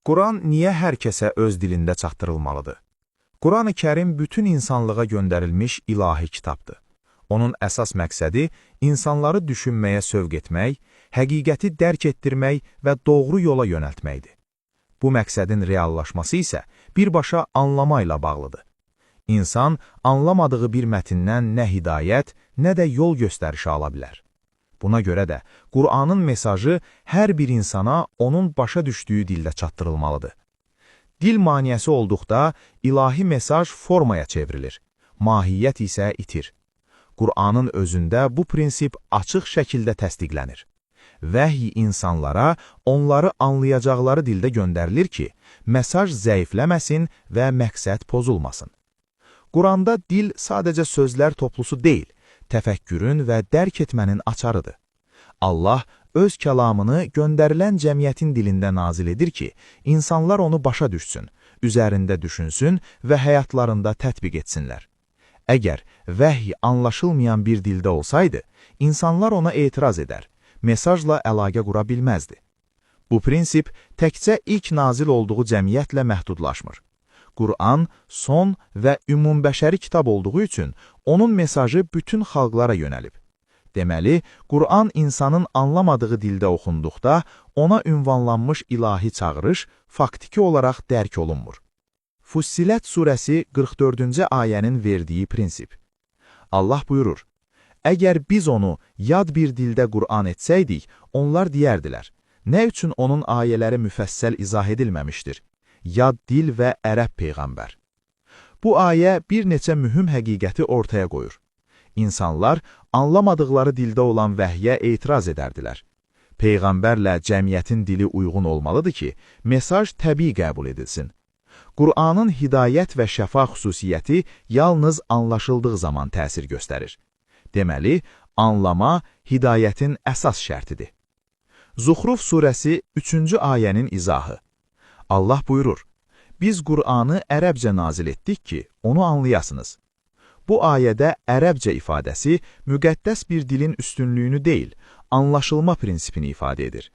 Quran niyə hər kəsə öz dilində çatdırılmalıdır? Quran-ı Kərim bütün insanlığa göndərilmiş ilahi kitabdır. Onun əsas məqsədi insanları düşünməyə sövq etmək, həqiqəti dərk etdirmək və doğru yola yönəltməkdir. Bu məqsədin reallaşması isə birbaşa anlama ilə bağlıdır. İnsan anlamadığı bir mətndən nə hidayət, nə də yol göstərişi ala bilər. Buna görə də Qur'anın mesajı hər bir insana onun başa düşdüyü dildə çatdırılmalıdır. Dil maniyəsi olduqda ilahi mesaj formaya çevrilir, mahiyyət isə itir. Qur'anın özündə bu prinsip açıq şəkildə təsdiqlənir. Vəhy insanlara onları anlayacaqları dildə göndərilir ki, mesaj zəifləməsin və məqsəd pozulmasın. Quranda dil sadəcə sözlər toplusu deyil, təfəkkürün və dərk etmənin açarıdır. Allah öz kəlamını göndərilən cəmiyyətin dilində nazil edir ki, insanlar onu başa düşsün, üzərində düşünsün və həyatlarında tətbiq etsinlər. Əgər vəhy anlaşılmayan bir dildə olsaydı, insanlar ona etiraz edər, mesajla əlaqə qura bilməzdi. Bu prinsip təkcə ilk nazil olduğu cəmiyyətlə məhdudlaşmır. Qur'an son və ümumbəşəri kitab olduğu üçün onun mesajı bütün xalqlara yönəlib. Deməli, Qur'an insanın anlamadığı dildə oxunduqda ona ünvanlanmış ilahi çağırış faktiki olaraq dərk olunmur. Fussilət surəsi 44-cü ayənin verdiyi prinsip. Allah buyurur, əgər biz onu yad bir dildə Qur'an etsəydik, onlar deyərdilər, nə üçün onun ayələri müfəssəl izah edilməmişdir? Yad dil və ərəb peyğəmbər. Bu ayə bir neçə mühüm həqiqəti ortaya qoyur. İnsanlar anlamadıqları dildə olan vəhyə etiraz edərdilər. Peyğəmbərlə cəmiyyətin dili uyğun olmalıdır ki, mesaj təbii qəbul edilsin. Qur'anın hidayət və şəfa xüsusiyyəti yalnız anlaşıldığı zaman təsir göstərir. Deməli, anlama hidayətin əsas şərtidir. Zuxruf surəsi 3-cü ayənin izahı. Allah buyurur, biz Qur'anı ərəbcə nazil etdik ki, onu anlayasınız. Bu ayədə ərəbcə ifadəsi müqəddəs bir dilin üstünlüyünü deyil, anlaşılma prinsipini ifadə edir.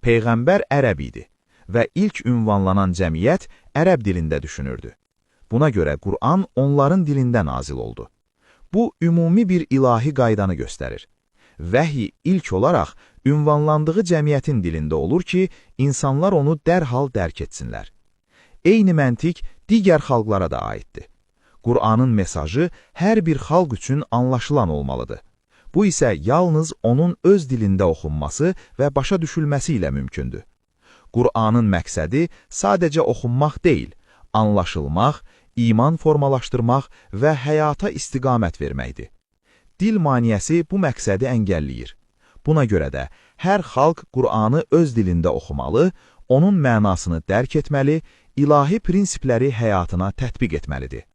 Peyğəmbər ərəb idi və ilk ünvanlanan cəmiyyət ərəb dilində düşünürdü. Buna görə Qur'an onların dilində nazil oldu. Bu, ümumi bir ilahi qaydanı göstərir. Vəhy ilk olaraq ünvanlandığı cəmiyyətin dilində olur ki, insanlar onu dərhal dərk etsinlər. Eyni məntiq digər xalqlara da aiddir. Qur'anın mesajı hər bir xalq üçün anlaşılan olmalıdır. Bu isə yalnız onun öz dilində oxunması və başa düşülməsi ilə mümkündür. Qur'anın məqsədi sadəcə oxunmaq deyil, anlaşılmaq, iman formalaşdırmaq və həyata istiqamət verməkdir. Dil maniyəsi bu məqsədi əngəlləyir. Buna görə də hər xalq Qur'anı öz dilində oxumalı, onun mənasını dərk etməli, ilahi prinsipləri həyatına tətbiq etməlidir.